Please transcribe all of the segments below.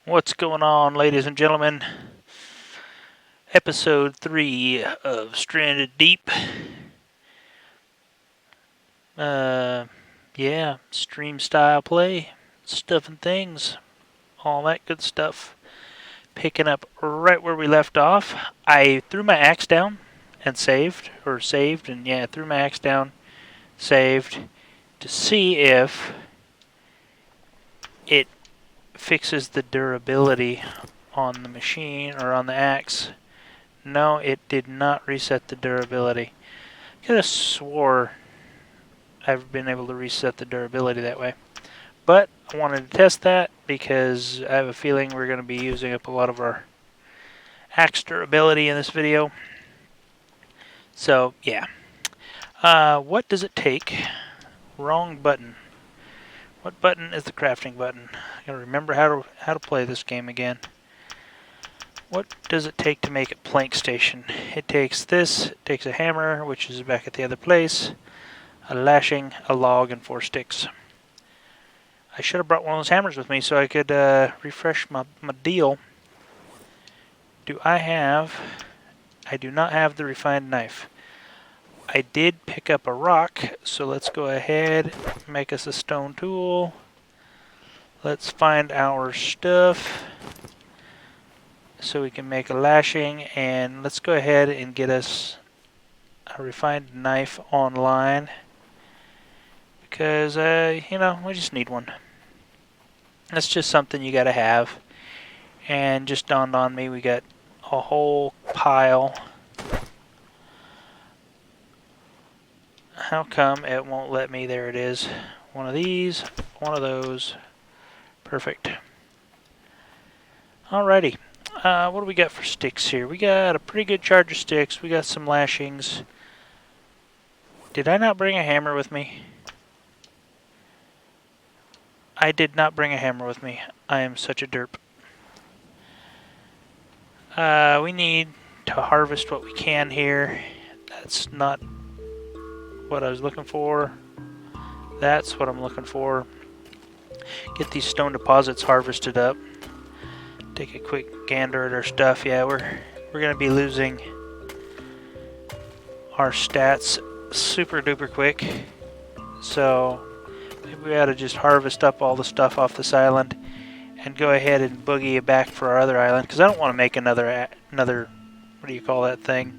What's going on, ladies and gentlemen? Episode 3 of Stranded Deep. Yeah, stream style play, stuff and things, all that good stuff. Picking up right where we left off. I threw my axe down and saved, threw my axe down, saved, to see if it fixes the durability on the machine or on the axe. No, it did not reset the durability. I could have swore I've been able to reset the durability that way. But I wanted to test that because I have a feeling we're going to be using up a lot of our axe durability in this video. So, yeah. What does it take? Wrong button. What button is the crafting button? I gotta remember how to play this game again. What does it take to make a plank station? It takes this. It takes a hammer, which is back at the other place, a lashing, a log, and 4 sticks. I should have brought one of those hammers with me so I could refresh my deal. I do not have the refined knife. I did pick up a rock, so let's go ahead, make us a stone tool. Let's find our stuff so we can make a lashing, and let's go ahead and get us a refined knife online because, we just need one. That's just something you gotta have. And just dawned on me, we got a whole pile. How come it won't let me? There it is. One of these, one of those. Perfect. Alrighty. What do we got for sticks here? We got a pretty good charge of sticks. We got some lashings. Did I not bring a hammer with me? I did not bring a hammer with me. I am such a derp. We need to harvest what we can here. That's not what I was looking for. That's what I'm looking for. Get these stone deposits harvested up. Take a quick gander at our stuff. Yeah, we're gonna be losing our stats super duper quick. So maybe we ought to just harvest up all the stuff off this island and go ahead and boogie it back for our other island, because I don't want to make another, what do you call that thing?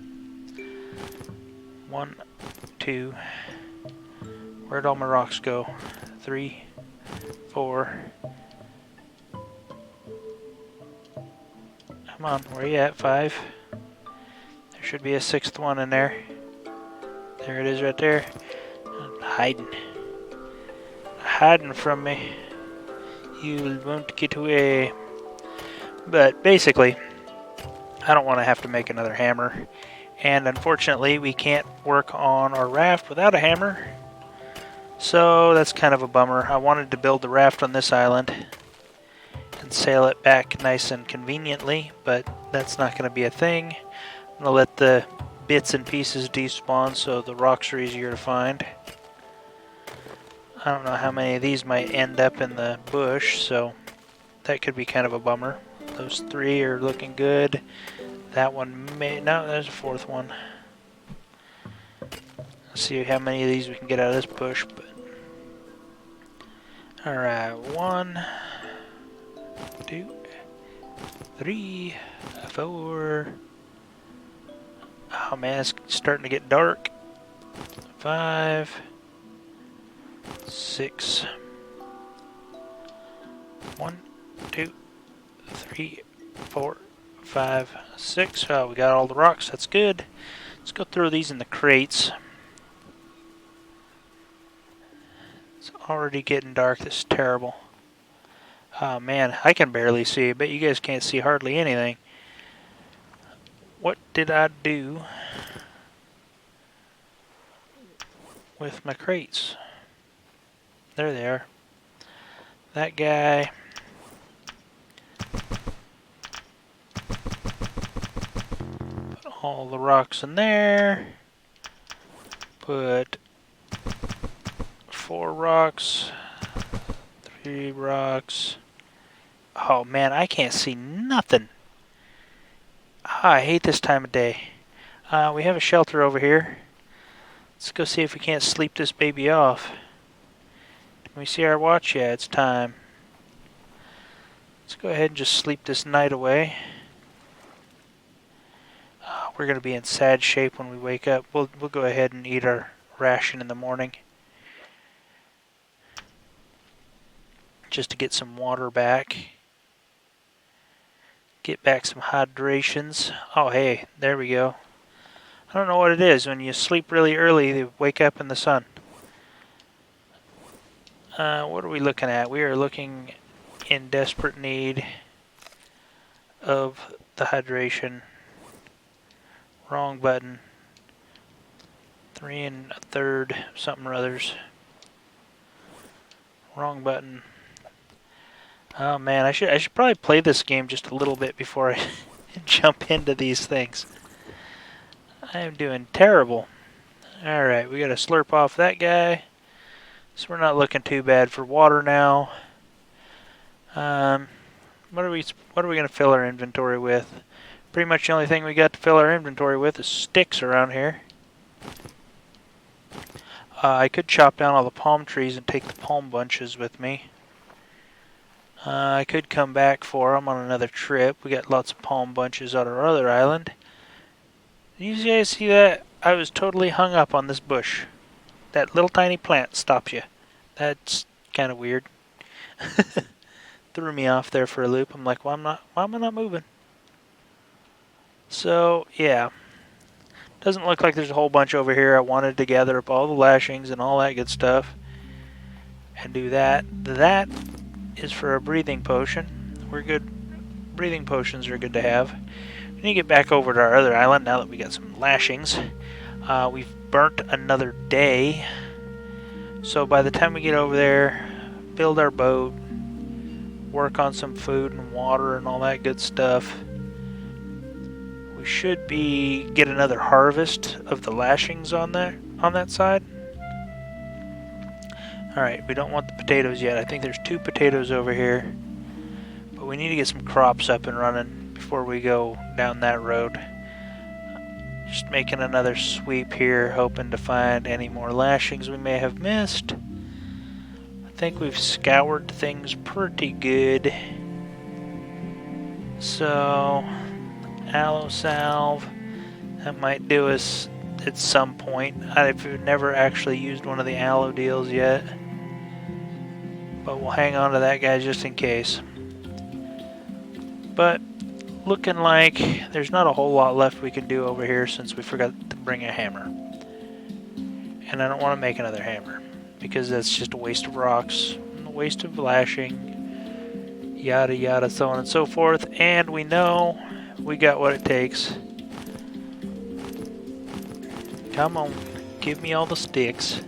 1, 2, where'd all my rocks go? 3, 4. Come on, where you at? 5. There should be a 6th one in there. There it is right there. Hiding from me. You won't get away. But basically, I don't want to have to make another hammer. And unfortunately, we can't work on our raft without a hammer. So that's kind of a bummer. I wanted to build the raft on this island and sail it back nice and conveniently, but that's not going to be a thing. I'm going to let the bits and pieces despawn so the rocks are easier to find. I don't know how many of these might end up in the bush, so that could be kind of a bummer. Those 3 are looking good. That one may... No, there's a 4th one. Let's see how many of these we can get out of this bush. But alright, 1, 2, 3, 4. Oh man, it's starting to get dark. 5, 6. 1, 2, 3, 4, 5, 6. Oh, we got all the rocks. That's good. Let's go throw these in the crates. It's already getting dark. This is terrible. Oh man, I can barely see. I bet you guys can't see hardly anything. What did I do with my crates? There they are. That guy. Put all the rocks in there. Put 4 rocks. 3 rocks. Oh man, I can't see nothing. Ah, I hate this time of day. We have a shelter over here. Let's go see if we can't sleep this baby off. Can we see our watch? Yeah, it's time. Let's go ahead and just sleep this night away. We're going to be in sad shape when we wake up. We'll go ahead and eat our ration in the morning. Just to get some water back. Get back some hydrations. Oh, hey, there we go. I don't know what it is. When you sleep really early, you wake up in the sun. What are we looking at? We are looking in desperate need of the hydration. Wrong button. 3 1/3 something or others. Wrong button. Oh man, I should probably play this game just a little bit before I jump into these things. I am doing terrible. Alright, we gotta slurp off that guy. So we're not looking too bad for water now. What are we gonna fill our inventory with? Pretty much the only thing we got to fill our inventory with is sticks around here. I could chop down all the palm trees and take the palm bunches with me. I could come back for them on another trip. We got lots of palm bunches on our other island. Did you guys see that? I was totally hung up on this bush. That little tiny plant stops you. That's kind of weird. Threw me off there for a loop. I'm like, why am I not moving? So, yeah. Doesn't look like there's a whole bunch over here. I wanted to gather up all the lashings and all that good stuff. And do that. That is for a breathing potion. We're good. Breathing potions are good to have. We need to get back over to our other island now that we got some lashings. We've burnt another day. So by the time we get over there, build our boat, work on some food and water and all that good stuff, we should get another harvest of the lashings on that side. Alright, we don't want the potatoes yet. I think there's 2 potatoes over here. But we need to get some crops up and running before we go down that road. Just making another sweep here, hoping to find any more lashings we may have missed. I think we've scoured things pretty good. So, aloe salve, that might do us at some point. I've never actually used one of the aloe deals yet, but we'll hang on to that guy just in case. But looking like there's not a whole lot left we can do over here since we forgot to bring a hammer. And I don't want to make another hammer because that's just a waste of rocks, a waste of lashing, yada yada, so on and so forth. And we know we got what it takes. Come on, give me all the sticks.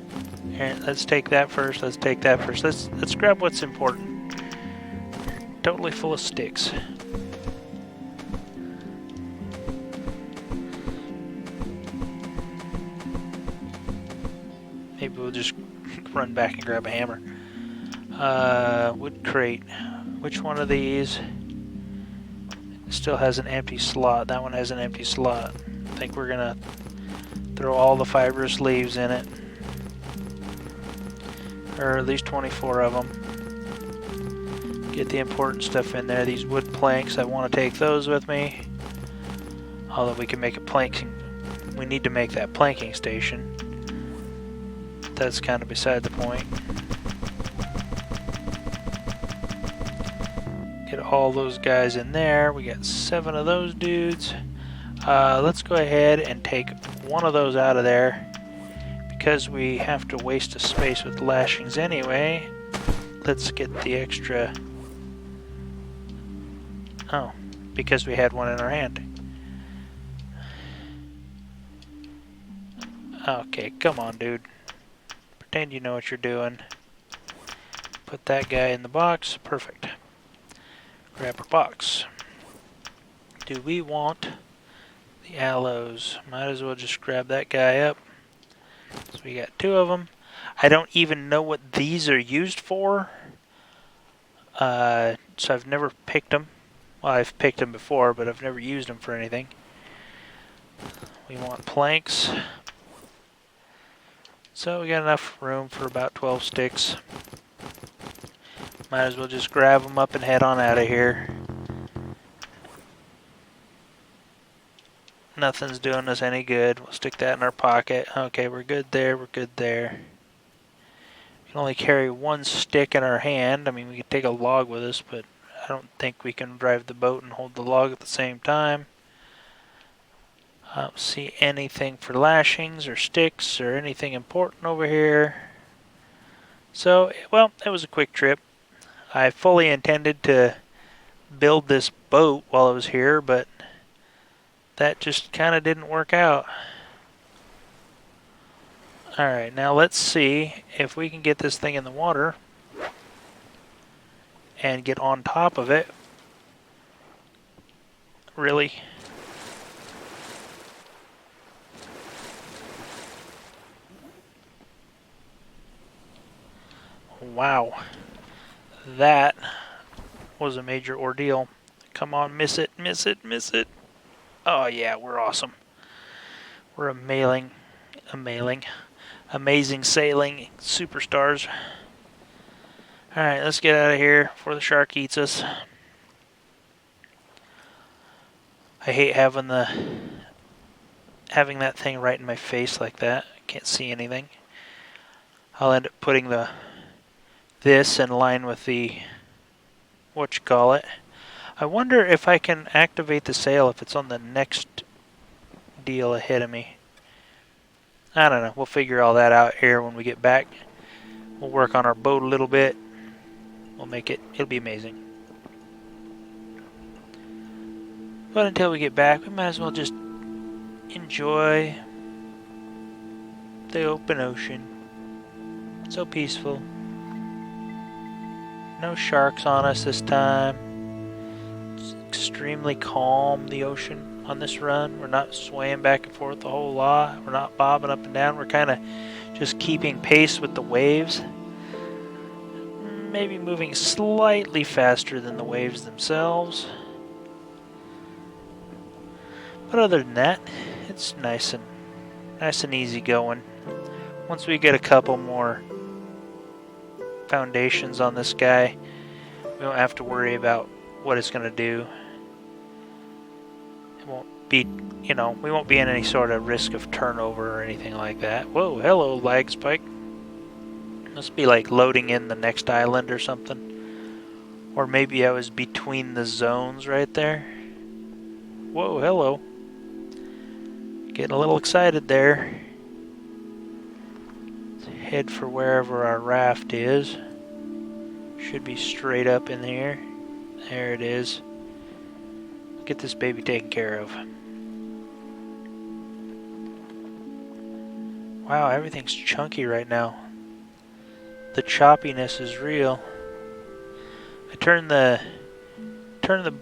Here, let's take that first. Let's take that first. Let's grab what's important. Totally full of sticks. Maybe we'll just run back and grab a hammer. Wood crate. Which one of these still has an empty slot? That one has an empty slot. I think we're gonna throw all the fibrous leaves in it. Or at least 24 of them. Get the important stuff in there. These wood planks, I want to take those with me. Although we can make a planking. We need to make that planking station. That's kind of beside the point. Get all those guys in there. We got 7 of those dudes. Let's go ahead and take one of those out of there because we have to waste a space with lashings anyway. Let's get the extra. Oh, because we had one in our hand. Okay, come on, dude. Pretend you know what you're doing. Put that guy in the box. Perfect. Grab our box. Do we want the aloes? Might as well just grab that guy up. So we got 2 of them. I don't even know what these are used for. so I've never picked them. Well, I've picked them before, but I've never used them for anything. We want planks. So we got enough room for about 12 sticks. Might as well just grab them up and head on out of here. Nothing's doing us any good. We'll stick that in our pocket. Okay, we're good there, we're good there. We can only carry one stick in our hand. I mean, we can take a log with us, but I don't think we can drive the boat and hold the log at the same time. I don't see anything for lashings or sticks or anything important over here. So, well, it was a quick trip. I fully intended to build this boat while I was here, but that just kind of didn't work out. Alright, now let's see if we can get this thing in the water and get on top of it. Really? Wow. That was a major ordeal. Come on, miss it, miss it, miss it. Oh yeah, we're awesome. We're amazing sailing superstars. Alright, let's get out of here before the shark eats us. I hate having that thing right in my face like that. I can't see anything. I'll end up putting this in line with the whatchamacallit. I wonder if I can activate the sail if it's on the next deal ahead of me. I don't know. We'll figure all that out here when we get back. We'll work on our boat a little bit. We'll make it. It'll be amazing. But until we get back, we might as well just enjoy the open ocean. So peaceful. No sharks on us this time. It's extremely calm, the ocean on this run. We're not swaying back and forth a whole lot. We're not bobbing up and down. We're kind of just keeping pace with the waves. Maybe moving slightly faster than the waves themselves. But other than that, it's nice and easy going. Once we get a couple more foundations on this guy, we don't have to worry about what it's going to do. It won't be, we won't be in any sort of risk of turnover or anything like that. Whoa, hello, lag spike. Must be like loading in the next island or something. Or maybe I was between the zones right there. Whoa, hello. Getting a little excited there. Let's head for wherever our raft is. Should be straight up in here. There it is. Get this baby taken care of. Wow, everything's chunky right now. The choppiness is real. I turned the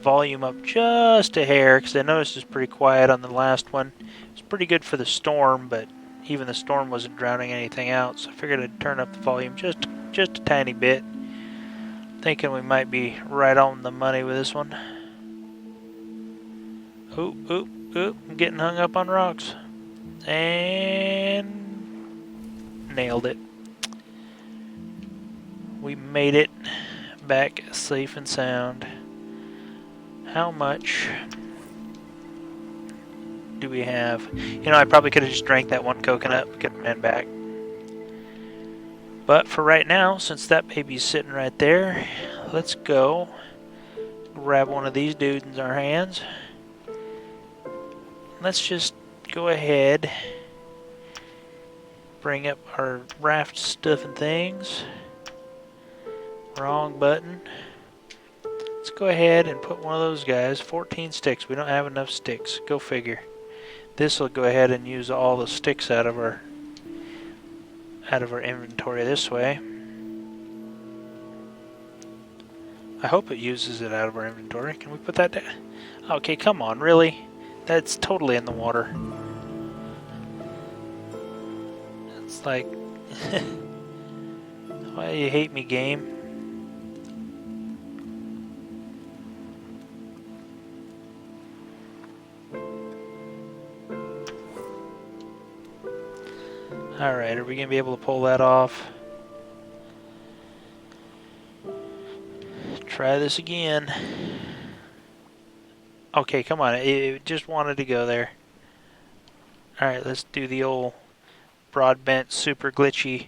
volume up just a hair because I noticed it's pretty quiet on the last one. It's pretty good for the storm, but even the storm wasn't drowning anything out, so I figured I'd turn up the volume just a tiny bit. Thinking we might be right on the money with this one. Oop, oop, oop, I'm getting hung up on rocks. And nailed it. We made it back safe and sound. How much do we have? I probably could have just drank that one coconut. We could have ran back. But for right now, since that baby's sitting right there, let's go grab one of these dudes in our hands. Let's just go ahead, bring up our raft stuff and things. Wrong button. Let's go ahead and put one of those guys. 14 sticks. We don't have enough sticks. Go figure. This will go ahead and use all the sticks out of our inventory this way. I hope it uses it out of our inventory. Can we put that down? Okay, come on, really? That's totally in the water. It's like, why do you hate me, game? Alright, are we going to be able to pull that off? Try this again. Okay, come on. It just wanted to go there. Alright, let's do the old broad bent, super glitchy.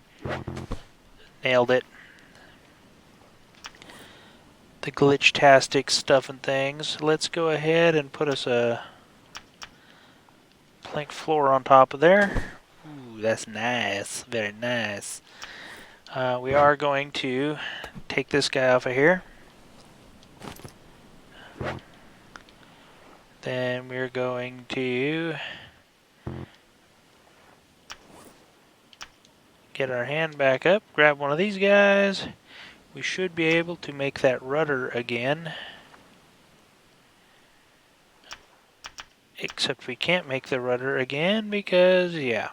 Nailed it. The glitch-tastic stuff and things. Let's go ahead and put us a plank floor on top of there. Ooh, that's nice. Very nice. We are going to take this guy off of here. Then we're going to get our hand back up, grab one of these guys. We should be able to make that rudder again. Except we can't make the rudder again because, yeah.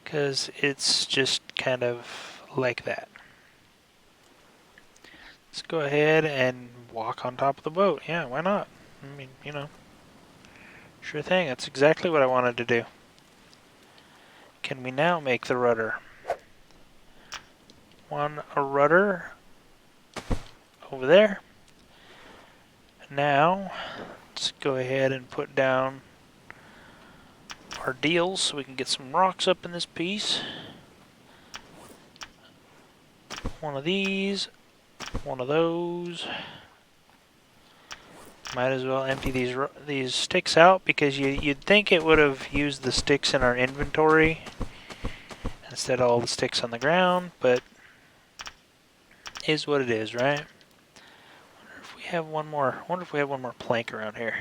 Because it's just kind of like that. Let's go ahead and walk on top of the boat. Yeah, why not? I mean, you know. Sure thing, that's exactly what I wanted to do. Can we now make the rudder? A rudder over there. Now, let's go ahead and put down our deals so we can get some rocks up in this piece. One of these, one of those. Might as well empty these sticks out because you'd think it would have used the sticks in our inventory instead of all the sticks on the ground, but is what it is, right? Wonder if we have one more plank around here.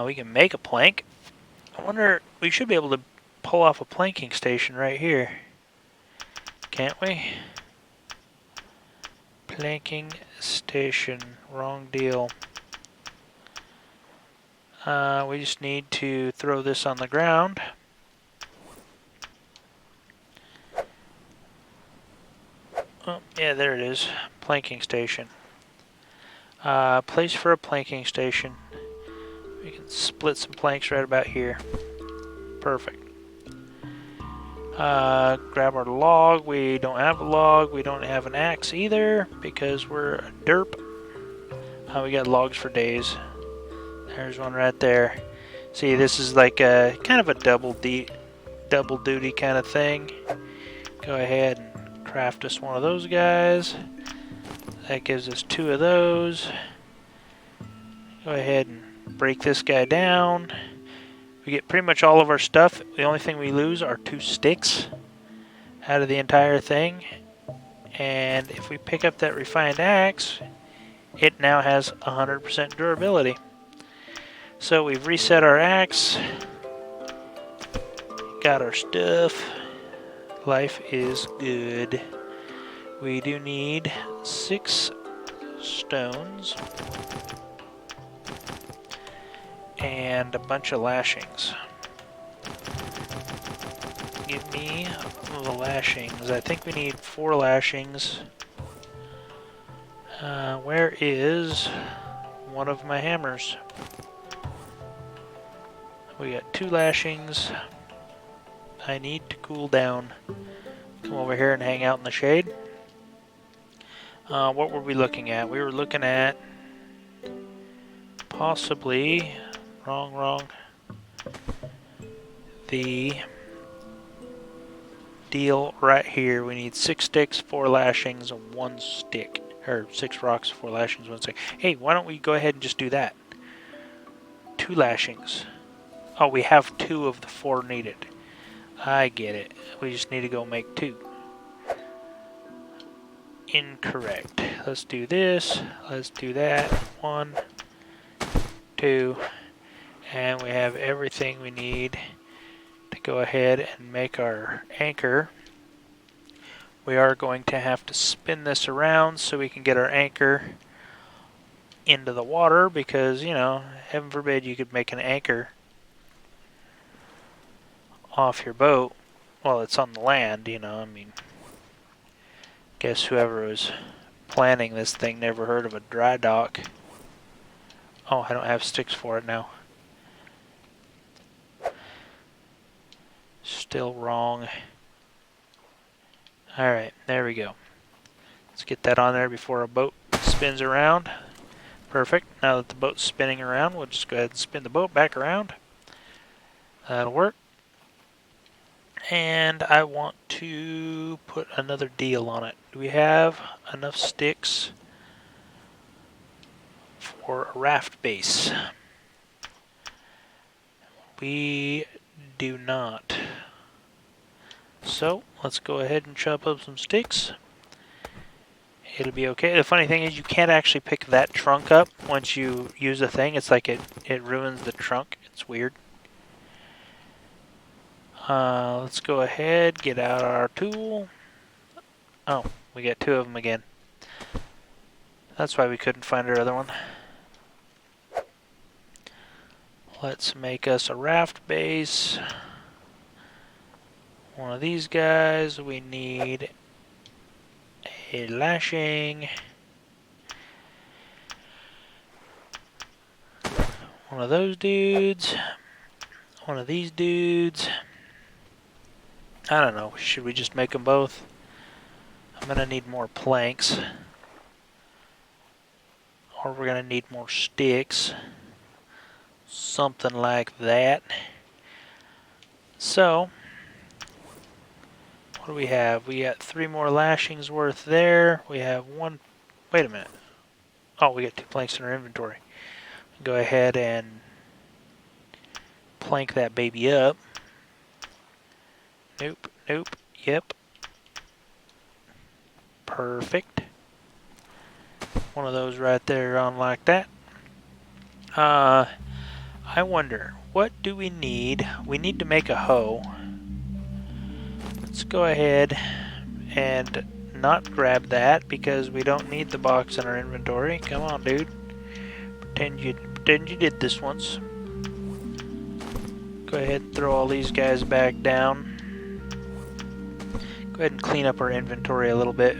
We can make a plank. I wonder, we should be able to pull off a planking station right here. Can't we? Planking station, wrong deal. We just need to throw this on the ground. Oh, yeah, there it is. Planking station. Place for a planking station. We can split some planks right about here. Perfect. Grab our log. We don't have a log. We don't have an axe either because we're a derp. We got logs for days. There's one right there. See, this is like a kind of a double duty kind of thing. Go ahead and craft us one of those guys. That gives us 2 of those. Go ahead and break this guy down. We get pretty much all of our stuff. The only thing we lose are 2 sticks out of the entire thing. And if we pick up that refined axe, it now has 100% durability. So we've reset our axe. Got our stuff. Life is good. We do need 6 stones and a bunch of lashings. Give me the lashings. I think we need 4 lashings. Where is one of my hammers? We got 2 lashings. I need to cool down. Come over here and hang out in the shade. What were we looking at? We were looking at possibly wrong. The deal right here. We need 6 sticks, 4 lashings, and 1 stick. Or 6 rocks, 4 lashings, 1 stick. Hey, why don't we go ahead and just do that? 2 lashings. Oh, we have 2 of the 4 needed. I get it. We just need to go make 2. Incorrect. Let's do this. Let's do that. 1, 2. And we have everything we need to go ahead and make our anchor. We are going to have to spin this around so we can get our anchor into the water because, you know, heaven forbid you could make an anchor off your boat while it's on the land, you know, I mean, guess whoever was planning this thing never heard of a dry dock. Oh, I don't have sticks for it now. Still wrong. Alright, there we go. Let's get that on there before our boat spins around. Perfect. Now that the boat's spinning around, we'll just go ahead and spin the boat back around. That'll work. And I want to put another deal on it. Do we have enough sticks for a raft base? We do not. So let's go ahead and chop up some sticks. It'll be okay. The funny thing is you can't actually pick that trunk up once you use the thing. It's like it ruins the trunk. It's weird. Let's go ahead, get out our tool. Oh, we got two of them again. That's why we couldn't find our other one. Let's make us a raft base. One of these guys. We need a lashing. One of those dudes. One of these dudes. I don't know. Should we just make them both? I'm going to need more planks. Or we're going to need more sticks. Something like that. So, what do we have? We got 3 more lashings worth there. We have one. Wait a minute. Oh, we got 2 planks in our inventory. Go ahead and plank that baby up. Nope, nope, yep. Perfect. One of those right there on like that. I wonder, what do we need? We need to make a hoe. Let's go ahead and not grab that because we don't need the box in our inventory. Come on, dude. Pretend you did this once. Go ahead and throw all these guys back down. Go ahead and clean up our inventory a little bit.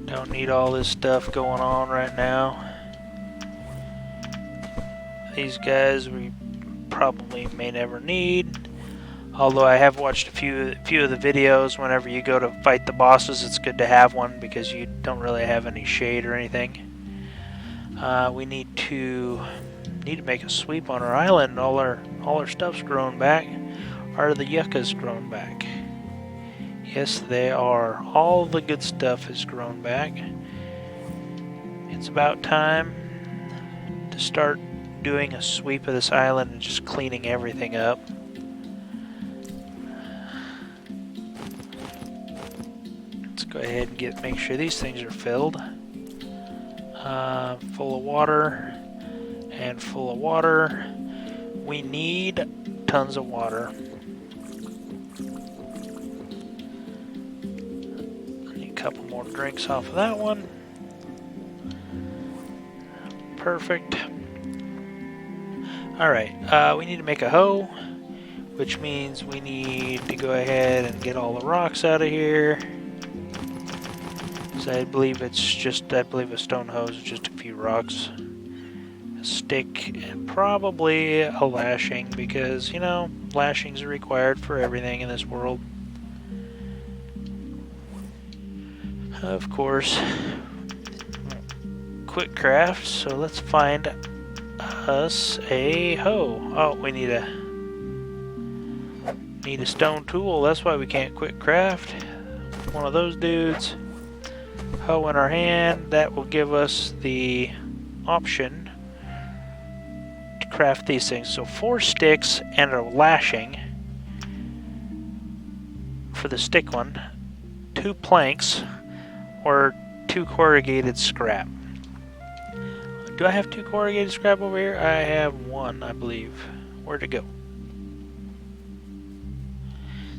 Don't need all this stuff going on right now. These guys we probably may never need. Although I have watched a few of the videos. Whenever you go to fight the bosses, it's good to have one because you don't really have any shade or anything. We need to make a sweep on our island. All our stuff's grown back. Are the yuccas grown back? Yes, they are. All the good stuff is grown back. It's about time to start doing a sweep of this island and just cleaning everything up. Let's go ahead and make sure these things are filled. Full of water and full of water. We need tons of water. Couple more drinks off of that one. Perfect. Alright, we need to make a hoe, which means we need to go ahead and get all the rocks out of here. So I believe a stone hoe is just a few rocks. A stick and probably a lashing because, you know, lashings are required for everything in this world. Of course, quick craft, so let's find us a hoe. Oh, we need a stone tool, that's why we can't quick craft. One of those dudes. Hoe in our hand, that will give us the option to craft these things. So 4 sticks and a lashing for the stick one, 2 planks, or 2 corrugated scrap. Do I have 2 corrugated scrap over here? I have 1, I believe. Where'd it go?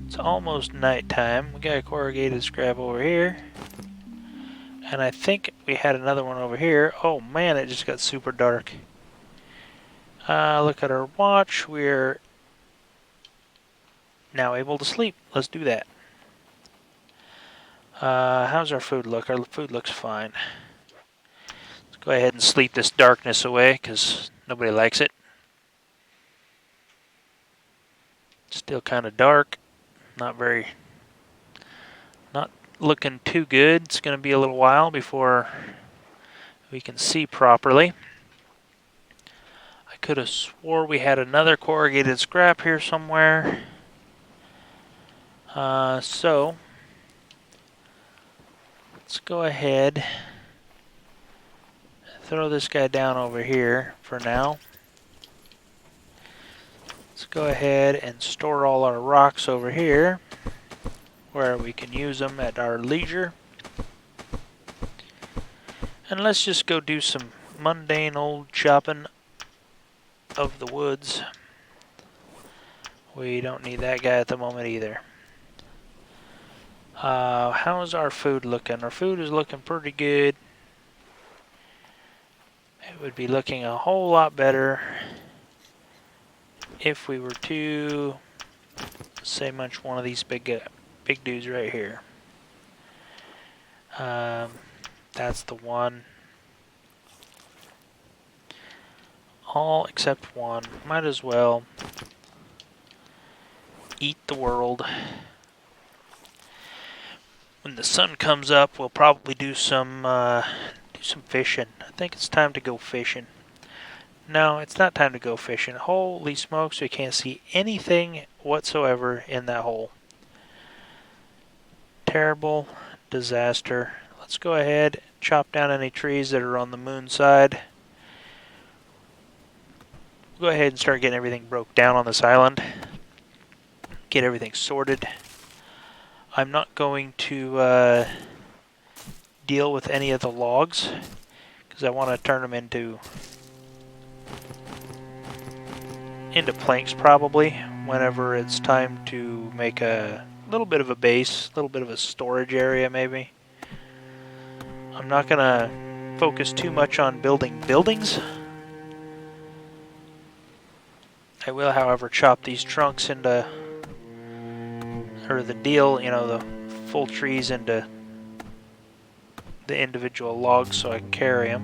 It's almost nighttime. We got a corrugated scrap over here. And I think we had another one over here. Oh man, it just got super dark. Look at our watch. We're now able to sleep. Let's do that. How's our food look? Our food looks fine. Let's go ahead and sleep this darkness away because nobody likes it. Still kind of dark. Not looking too good. It's going to be a little while before we can see properly. I could have swore we had another corrugated scrap here somewhere. So let's go ahead, throw this guy down over here for now. Let's go ahead and store all our rocks over here where we can use them at our leisure. And let's just go do some mundane old chopping of the woods. We don't need that guy at the moment either. How's our food looking? Our food is looking pretty good. It would be looking a whole lot better if we were to, say, munch one of these big dudes right here. That's the one. All except one. Might as well eat the world. When the sun comes up, we'll probably do some fishing. I think it's time to go fishing. No, it's not time to go fishing. Holy smokes, we can't see anything whatsoever in that hole. Terrible disaster. Let's go ahead, chop down any trees that are on the moon side. Go ahead and start getting everything broke down on this island. Get everything sorted. I'm not going to deal with any of the logs because I want to turn them into planks probably whenever it's time to make a little bit of a base, a little bit of a storage area maybe. I'm not going to focus too much on building buildings. I will, however, chop these trunks into, or the the full trees into the individual logs so I can carry them.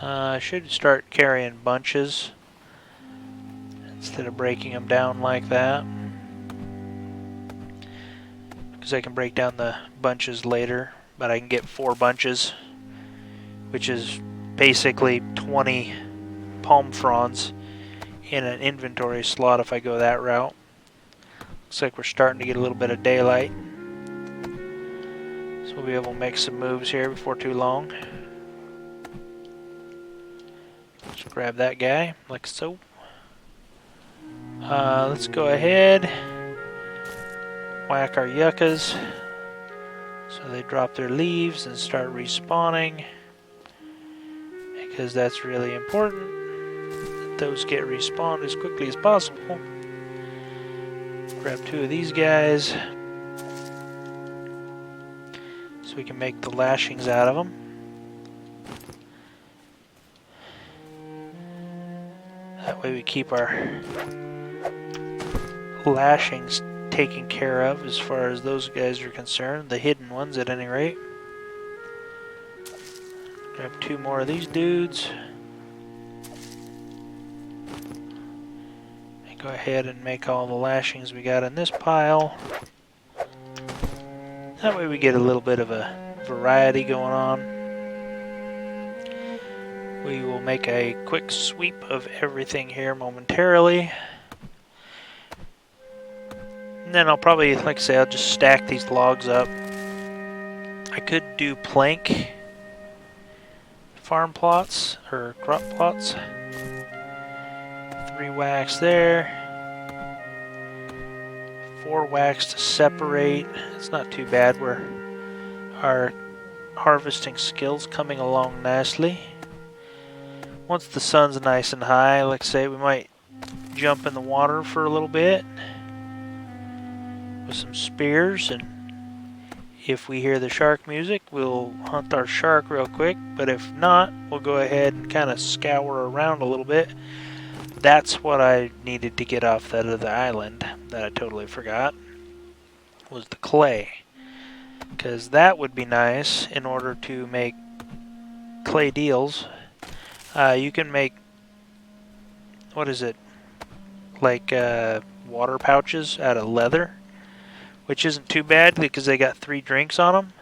I should start carrying bunches instead of breaking them down like that, because I can break down the bunches later, but I can get 4 bunches, which is basically 20 palm fronds in an inventory slot if I go that route. Looks like we're starting to get a little bit of daylight, so we'll be able to make some moves here before too long. Let's grab that guy, like so. Let's go ahead, whack our yuccas so they drop their leaves and start respawning, because that's really important that those get respawned as quickly as possible. Grab 2 of these guys so we can make the lashings out of them. That way we keep our lashings taken care of as far as those guys are concerned, the hidden ones at any rate. Grab 2 more of these dudes. And go ahead and make all the lashings we got in this pile. That way we get a little bit of a variety going on. We will make a quick sweep of everything here momentarily. And then I'll probably, like I say, I'll just stack these logs up. I could do plank farm plots, or crop plots. 3 wax there. 4 wax to separate. It's not too bad. Our harvesting skills coming along nicely. Once the sun's nice and high, like I say, we might jump in the water for a little bit with some spears, and if we hear the shark music, we'll hunt our shark real quick, but if not, we'll go ahead and kind of scour around a little bit. That's what I needed to get off that other island that I totally forgot, was the clay, because that would be nice in order to make clay deals. You can make, what is it, like water pouches out of leather, which isn't too bad because they got 3 drinks on them.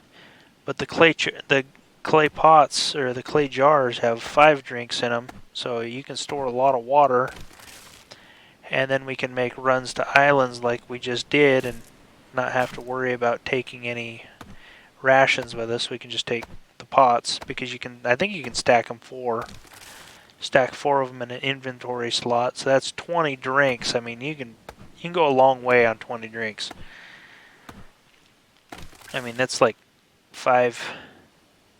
But the clay pots or the clay jars have 5 drinks in them, so you can store a lot of water. And then we can make runs to islands like we just did, and not have to worry about taking any rations with us. We can just take the pots because you can. I think you can stack them 4. Stack 4 of them in an inventory slot, so that's 20 drinks. I mean, you can go a long way on 20 drinks. I mean, that's like 5.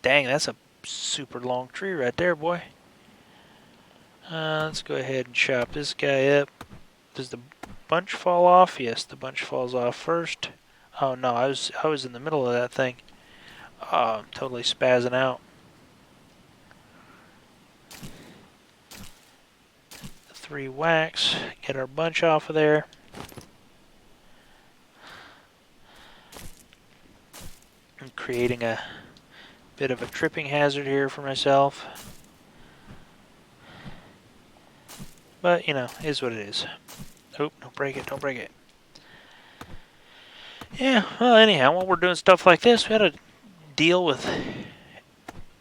Dang, that's a super long tree right there, boy. Let's go ahead and chop this guy up. Does the bunch fall off? Yes, the bunch falls off first. Oh no, I was in the middle of that thing. Oh, I'm totally spazzing out. The 3 wax, get our bunch off of there. I'm creating a bit of a tripping hazard here for myself. But, you know, is what it is. Oh, don't break it, don't break it. Yeah, well, anyhow, while we're doing stuff like this, we had to deal with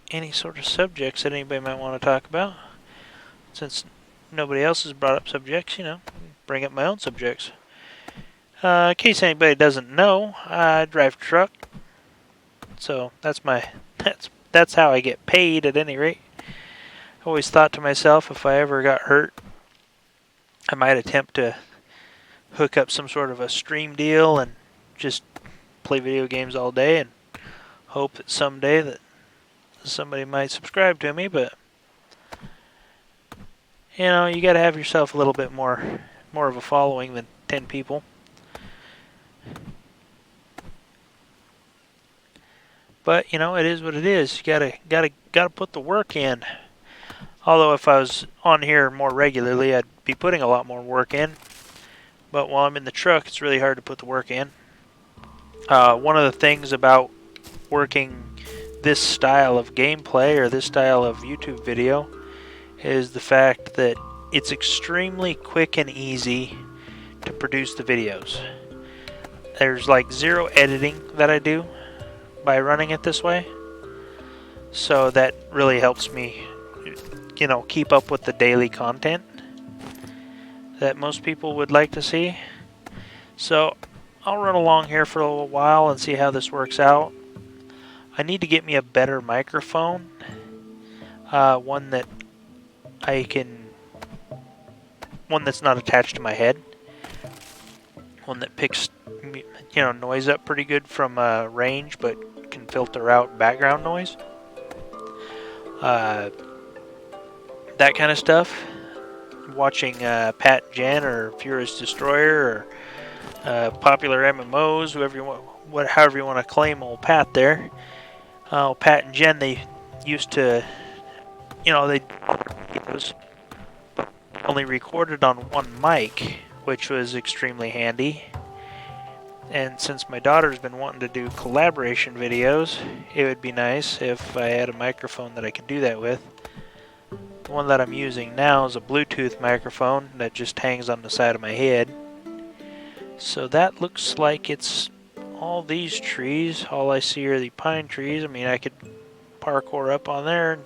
any sort of subjects that anybody might want to talk about. Since nobody else has brought up subjects, you know, bring up my own subjects. In case anybody doesn't know, I drive a truck. So that's how I get paid at any rate. I always thought to myself, if I ever got hurt, I might attempt to hook up some sort of a stream deal and just play video games all day and hope that someday that somebody might subscribe to me. But you know, you got to have yourself a little bit more of a following than 10 people. But you know, it is what it is. You gotta put the work in. Although if I was on here more regularly, I'd be putting a lot more work in. But while I'm in the truck, it's really hard to put the work in. One of the things about working this style of gameplay or this style of YouTube video is the fact that it's extremely quick and easy to produce the videos. There's like 0 editing that I do by running it this way. So that really helps me, you know, keep up with the daily content that most people would like to see. So I'll run along here for a little while and see how this works out. I need to get me a better microphone, one that's not attached to my head, one that picks, you know, noise up pretty good from range, but can filter out background noise. That kind of stuff. Watching Pat Jen or Furious Destroyer or popular MMOs, however you want to claim old Pat there. Pat and Jen, they used to, you know, it was only recorded on one mic, which was extremely handy. And since my daughter's been wanting to do collaboration videos, it would be nice if I had a microphone that I could do that with. The one that I'm using now is a Bluetooth microphone that just hangs on the side of my head. So that looks like it's all these trees. All I see are the pine trees. I mean, I could parkour up on there.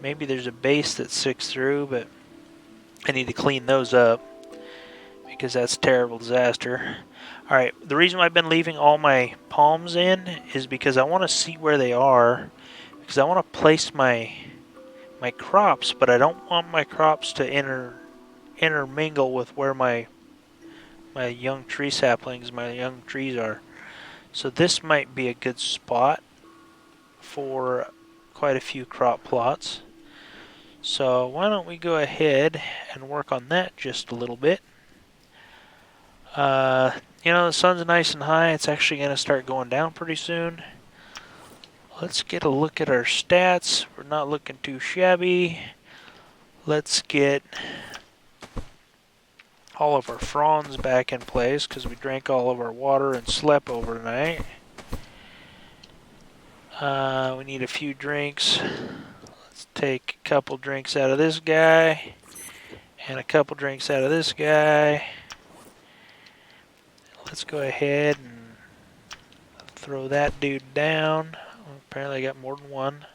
Maybe there's a base that sticks through, but I need to clean those up because that's a terrible disaster. Alright, the reason why I've been leaving all my palms in is because I want to see where they are, because I want to place my crops, but I don't want my crops to intermingle with where my young tree saplings, my young trees are. So this might be a good spot for quite a few crop plots. So why don't we go ahead and work on that just a little bit. You know, the sun's nice and high. It's actually going to start going down pretty soon. Let's get a look at our stats. We're not looking too shabby. Let's get all of our fronds back in place because we drank all of our water and slept overnight. We need a few drinks. Let's take a couple drinks out of this guy, and a couple drinks out of this guy. Let's go ahead and throw that dude down. Apparently I got more than one.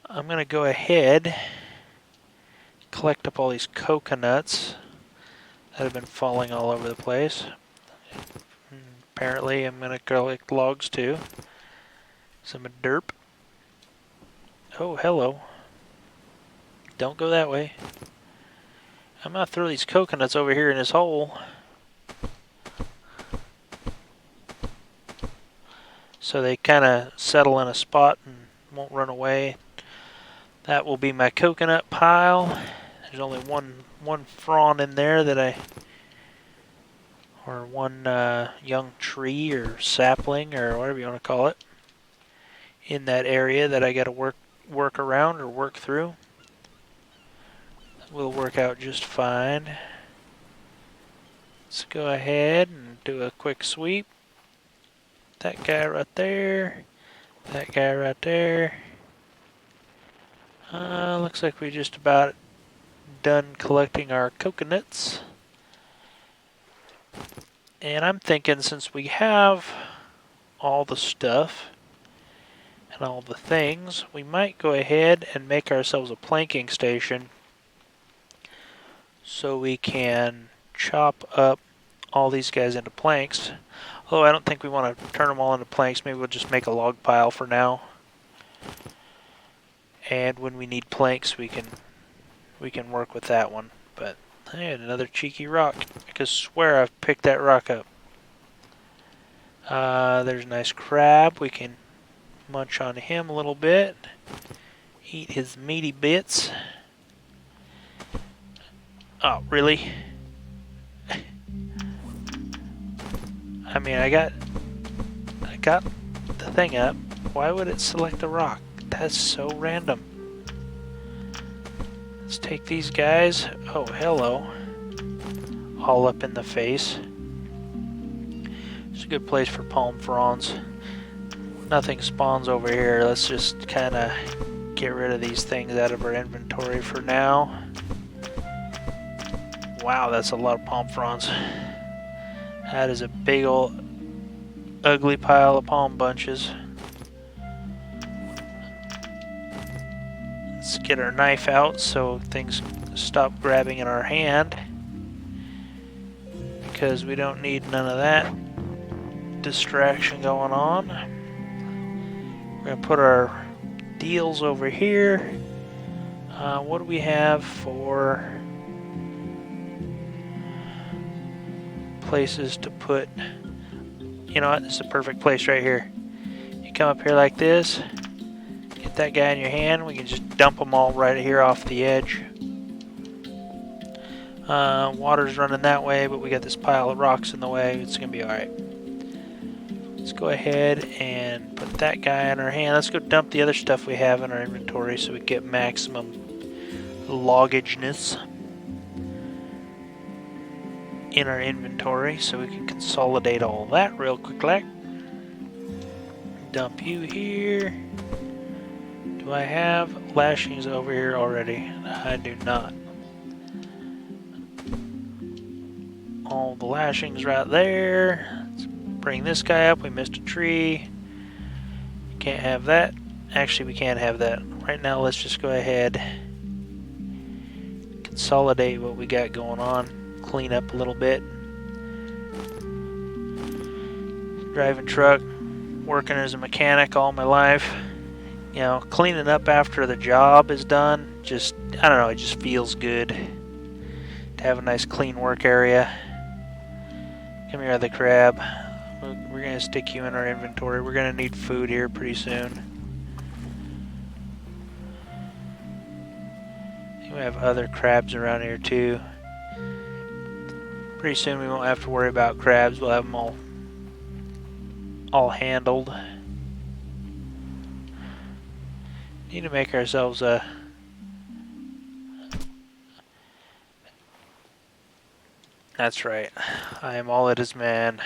I'm going to go ahead, collect up all these coconuts that have been falling all over the place. Apparently I'm going to collect logs too. Some derp. Oh, hello. Don't go that way. I'm going to throw these coconuts over here in this hole. So they kind of settle in a spot and won't run away. That will be my coconut pile. There's only one frond in there that or one young tree or sapling or whatever you want to call it, in that area that I got to work around or work through. Will work out just fine. Let's go ahead and do a quick sweep. That guy right there. That guy right there. Looks like we just about done collecting our coconuts. And I'm thinking, since we have all the stuff and all the things, we might go ahead and make ourselves a planking station so we can chop up all these guys into planks. Although I don't think we want to turn them all into planks. Maybe we'll just make a log pile for now. And when we need planks, we can work with that one. But hey, another cheeky rock. I could swear I've picked that rock up. There's a nice crab. We can munch on him a little bit. Eat his meaty bits. Oh, really? I mean, I got the thing up. Why would it select the rock? That's so random. Let's take these guys. Oh, hello. All up in the face. It's a good place for palm fronds. Nothing spawns over here. Let's just kind of get rid of these things out of our inventory for now. Wow, that's a lot of palm fronds. That is a big old ugly pile of palm bunches. Let's get our knife out so things stop grabbing in our hand, because we don't need none of that distraction going on. We're going to put our deals over here. What do we have for places to put? You know what? This is a perfect place right here. You come up here like this, get that guy in your hand, we can just dump them all right here off the edge. Water's running that way, but we got this pile of rocks in the way. It's going to be alright. Let's go ahead and put that guy in our hand. Let's go dump the other stuff we have in our inventory so we get maximum loggageness in our inventory, so we can consolidate all that real quick like. Dump you here. Do I have lashings over here already? I do not. All the lashings right there. Let's bring this guy up. We missed a tree. Can't have that. Actually, we can't have that. Right now, let's just go ahead, consolidate what we got going on, clean up a little bit. Driving truck, working as a mechanic all my life. You know, cleaning up after the job is done, just, I don't know, it just feels good to have a nice clean work area. Come here, other crab. We're going to stick you in our inventory. We're going to need food here pretty soon. I think we have other crabs around here too. Pretty soon we won't have to worry about crabs. We'll have them all handled. Need to make ourselves a... That's right. I am all that is man.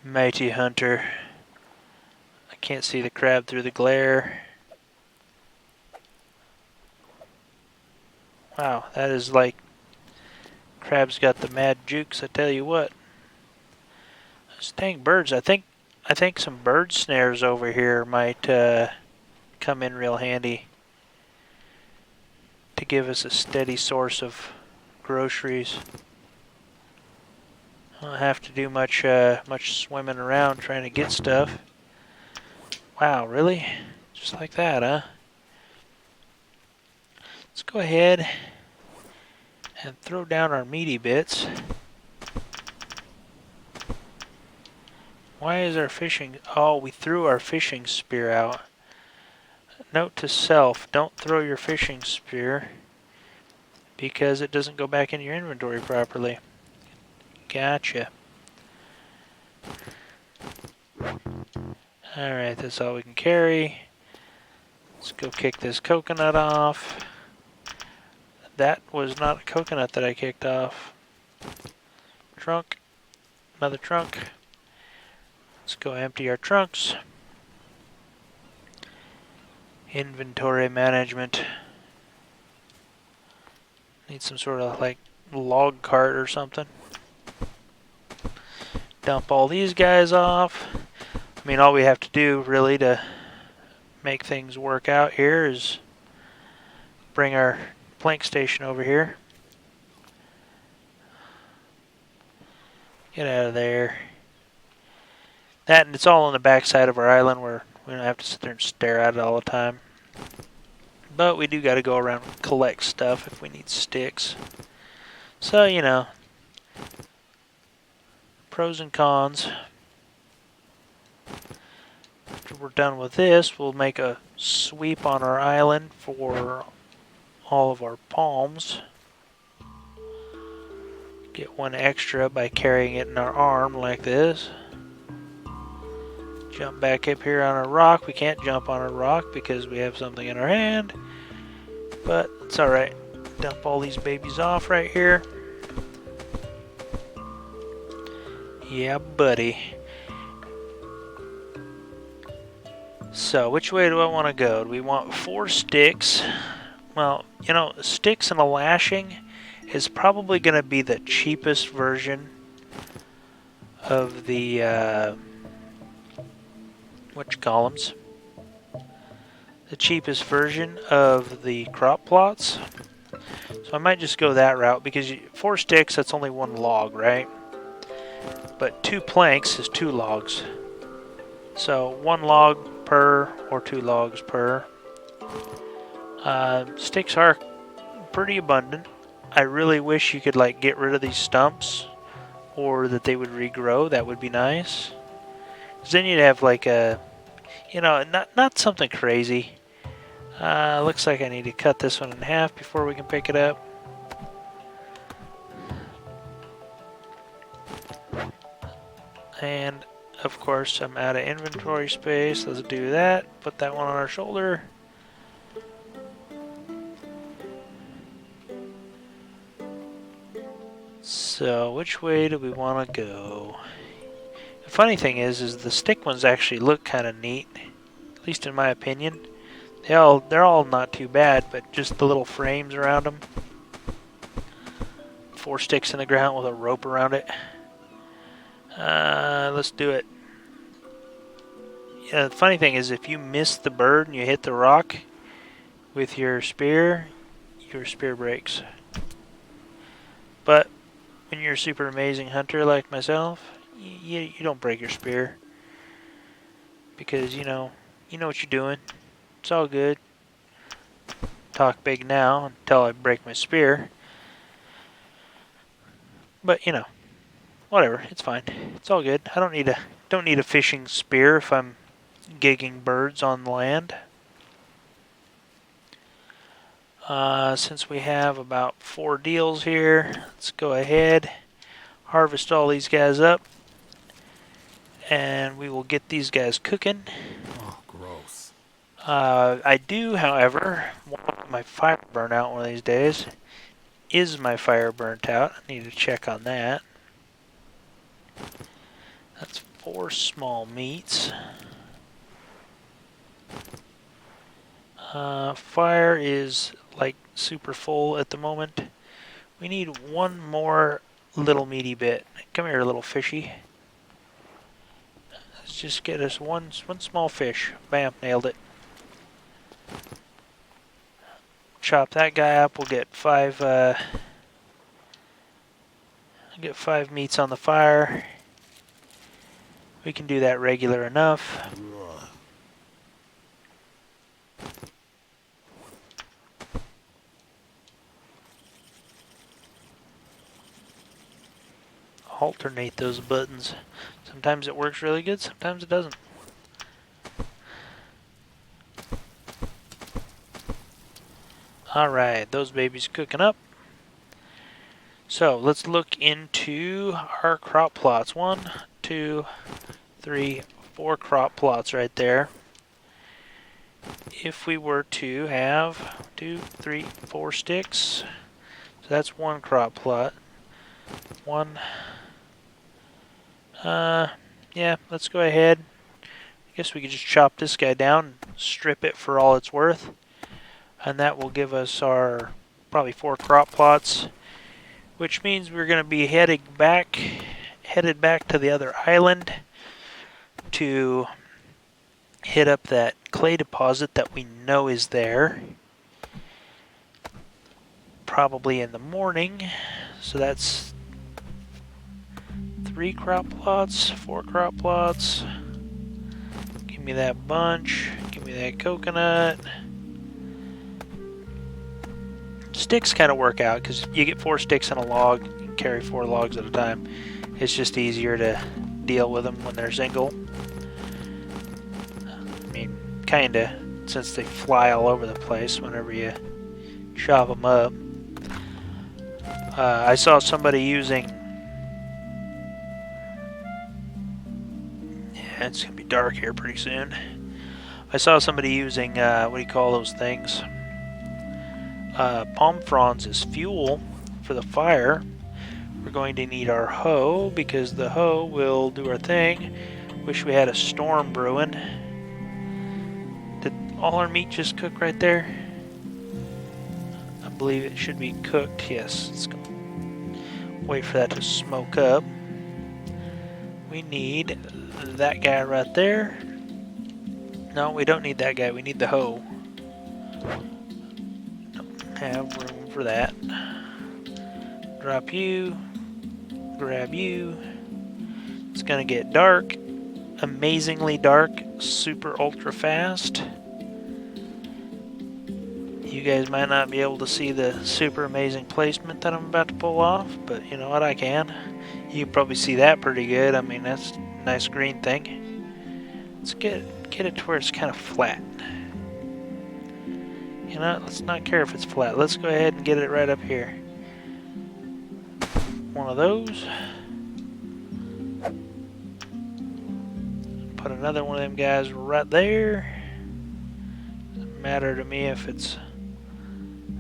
Mighty hunter. I can't see the crab through the glare. Wow, that is like crab's got the mad jukes, I tell you what. Those dang birds, I think some bird snares over here might come in real handy to give us a steady source of groceries. I don't have to do much swimming around trying to get stuff. Wow, really? Just like that, huh? Let's go ahead and throw down our meaty bits. Why is our fishing... Oh, we threw our fishing spear out. Note to self, don't throw your fishing spear because it doesn't go back in your inventory properly. Gotcha. Alright, that's all we can carry. Let's go kick this coconut off. That was not a coconut that I kicked off. Trunk. Another trunk. Let's go empty our trunks. Inventory management. Need some sort of like log cart or something. Dump all these guys off. I mean, all we have to do really to make things work out here is bring our plank station over here. Get out of there. That, and it's all on the back side of our island where we don't have to sit there and stare at it all the time. But we do got to go around and collect stuff if we need sticks. So, you know, pros and cons. After we're done with this, we'll make a sweep on our island for all of our palms. Get one extra by carrying it in our arm like this. Jump back up here on a rock. We can't jump on a rock because we have something in our hand. But it's alright. Dump all these babies off right here. Yeah, buddy. So, which way do I want to go? Do we want 4 sticks? Well, you know, sticks and a lashing is probably going to be the cheapest version of the whatchamacallits, the cheapest version of the crop plots. So I might just go that route because 4 sticks, that's only 1 log, right? But 2 planks is 2 logs. So 1 log per or 2 logs per. Sticks are pretty abundant. I really wish you could like get rid of these stumps or that they would regrow. That would be nice. Because then you'd have like a, you know, not something crazy. Looks like I need to cut this one in half before we can pick it up. And of course I'm out of inventory space. Let's do that. Put that one on our shoulder. So which way do we want to go? The funny thing is the stick ones actually look kind of neat, at least in my opinion. They're all not too bad, but just the little frames around them. 4 sticks in the ground with a rope around it. Let's do it. Yeah, the funny thing is if you miss the bird and you hit the rock with your spear breaks. But when you're a super amazing hunter like myself, you don't break your spear. Because, you know what you're doing. It's all good. Talk big now until I break my spear. But, you know, whatever, it's fine. It's all good. I don't need a fishing spear if I'm gigging birds on land. Since we have about 4 deals here, let's go ahead, harvest all these guys up, and we will get these guys cooking. Oh, gross. I do, however, want my fire burn out one of these days. Is my fire burnt out? I need to check on that. That's 4 small meats. Fire is like super full at the moment. We need one more little meaty bit. Come here, little fishy. Let's just get us one small fish. Bam, nailed it. Chop that guy up. We'll get five meats on the fire. We can do that regular enough. Alternate those buttons. Sometimes it works really good, sometimes it doesn't. Alright, those babies cooking up. So let's look into our crop plots. 1, 2, 3, 4 crop plots right there. If we were to have 2, 3, 4 sticks, so that's one crop plot. One. Yeah, let's go ahead. I guess we could just chop this guy down, strip it for all it's worth, and that will give us our probably 4 crop plots, which means we're going to be headed back to the other island to hit up that clay deposit that we know is there, probably in the morning. So that's 3 crop plots, 4 crop plots. Give me that bunch. Give me that coconut. Sticks kind of work out because you get 4 sticks in a log. You can carry 4 logs at a time. It's just easier to deal with them when they're single. I mean, kinda, since they fly all over the place whenever you chop them up. I saw somebody using... Yeah, it's gonna be dark here pretty soon. I saw somebody using, what do you call those things? Palm fronds as fuel for the fire. We're going to need our hoe because the hoe will do our thing. Wish we had a storm brewing. Did all our meat just cook right there? I believe it should be cooked. Yes. Let's go. Wait for that to smoke up. We need that guy right there. No, we don't need that guy. We need the hoe. Don't have room for that. Drop you. Grab you. It's gonna get dark. Amazingly dark. Super ultra fast. You guys might not be able to see the super amazing placement that I'm about to pull off, but you know what, I can. You can probably see that pretty good. I mean, that's a nice green thing. Let's get it to where it's kind of flat. You know, let's not care if it's flat. Let's go ahead and get it right up here. One of those. Put another one of them guys right there. Doesn't matter to me if it's...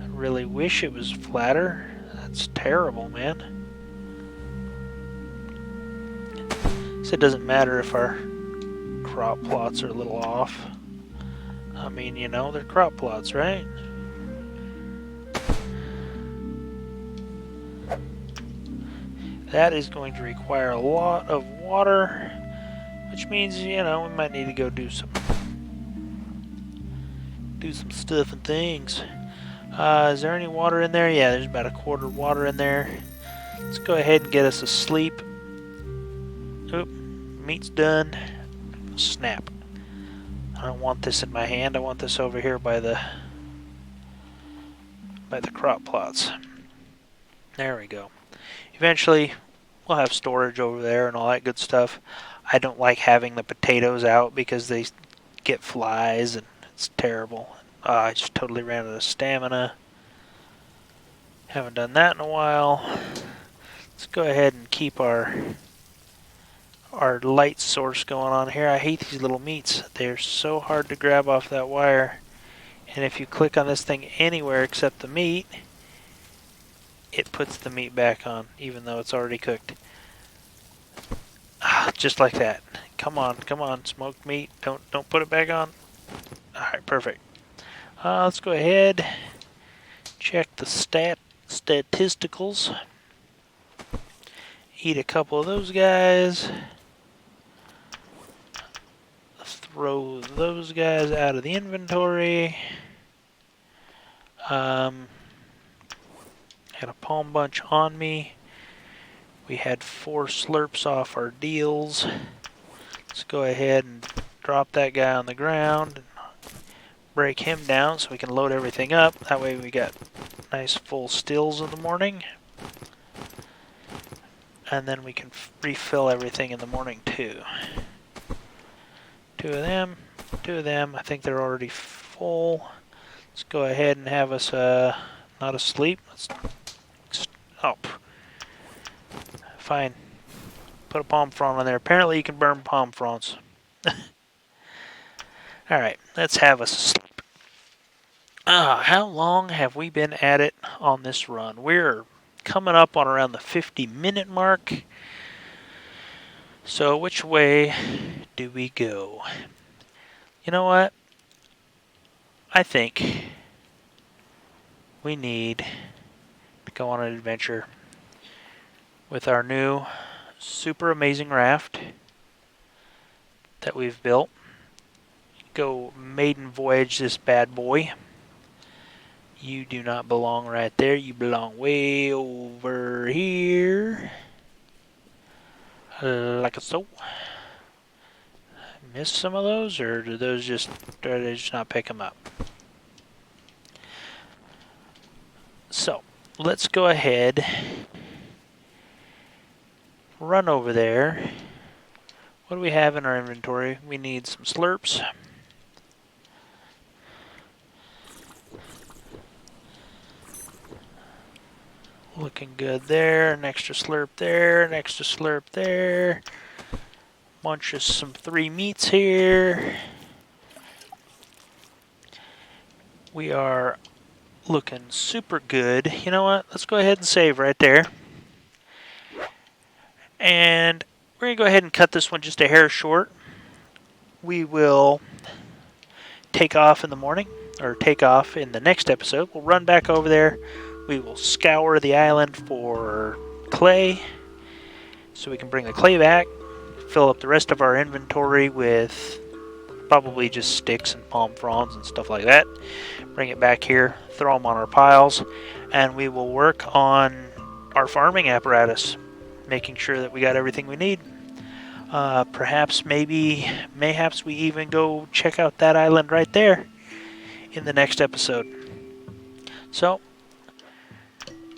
I really wish it was flatter. That's terrible, man. So it doesn't matter if our crop plots are a little off. I mean, you know, they're crop plots, right? That is going to require a lot of water, which means, you know, we might need to go do some stuff and things. Is there any water in there? Yeah, there's about a quarter water in there. Let's go ahead and get us a sleep. Oop, meat's done. Snap. I don't want this in my hand. I want this over here by the crop plots. There we go. Eventually, we'll have storage over there and all that good stuff. I don't like having the potatoes out because they get flies and it's terrible. I just totally ran out of stamina. Haven't done that in a while. Let's go ahead and keep our light source going on here. I hate these little meats. They're so hard to grab off that wire. And if you click on this thing anywhere except the meat, it puts the meat back on, even though it's already cooked. Just like that. Come on, smoked meat. Don't put it back on. Alright, perfect. Let's go ahead. check the statisticals. Eat a couple of those guys. Throw those guys out of the inventory. Had a palm bunch on me. We had 4 slurps off our deals. Let's go ahead and drop that guy on the ground and break him down so we can load everything up. That way we got nice full stills in the morning. And then we can refill everything in the morning too. 2 of them, 2 of them. I think they're already full. Let's go ahead and have us not asleep. Oh, fine. Put a palm frond on there. Apparently you can burn palm fronds. Alright, let's have us asleep. How long have we been at it on this run? We're coming up on around the 50-minute mark. So which way do we go? You know what? I think we need to go on an adventure with our new super amazing raft that we've built. Go maiden voyage this bad boy. You do not belong right there. You belong way over here. Like so. Missed some of those, or do they just not pick them up? So, let's go ahead, run over there. What do we have in our inventory? We need some slurps. Looking good there. An extra slurp there. An extra slurp there. Bunch of some 3 meats here. We are looking super good. You know what? Let's go ahead and save right there. And we're going to go ahead and cut this one just a hair short. We will take off in the morning, or take off in the next episode. We'll run back over there. We will scour the island for clay, so we can bring the clay back, fill up the rest of our inventory with probably just sticks and palm fronds and stuff like that. Bring it back here, throw them on our piles, and we will work on our farming apparatus, making sure that we got everything we need. Mayhaps we even go check out that island right there in the next episode. So,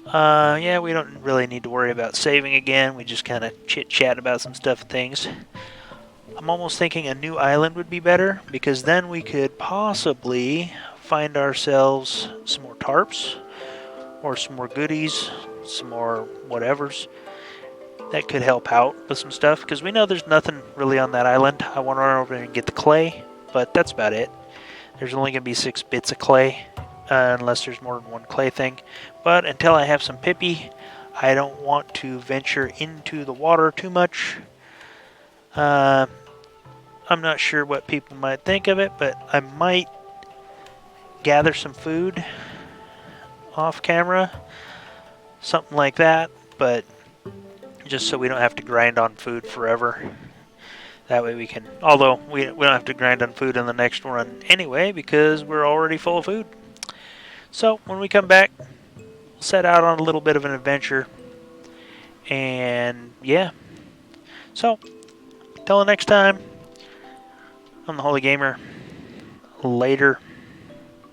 yeah, we don't really need to worry about saving again. We just kind of chit-chat about some stuff and things. I'm almost thinking a new island would be better, because then we could possibly find ourselves some more tarps, or some more goodies, some more whatevers. That could help out with some stuff, because we know there's nothing really on that island. I want to run over there and get the clay, but that's about it. There's only going to be 6 bits of clay, unless there's more than one clay thing. But until I have some pippy, I don't want to venture into the water too much. I'm not sure what people might think of it, but I might gather some food off camera, something like that, but just so we don't have to grind on food forever. That way we can, although we don't have to grind on food in the next run anyway, because we're already full of food. So when we come back, we'll set out on a little bit of an adventure. And yeah. So, till the next time, I'm the Holy Gamer. Later.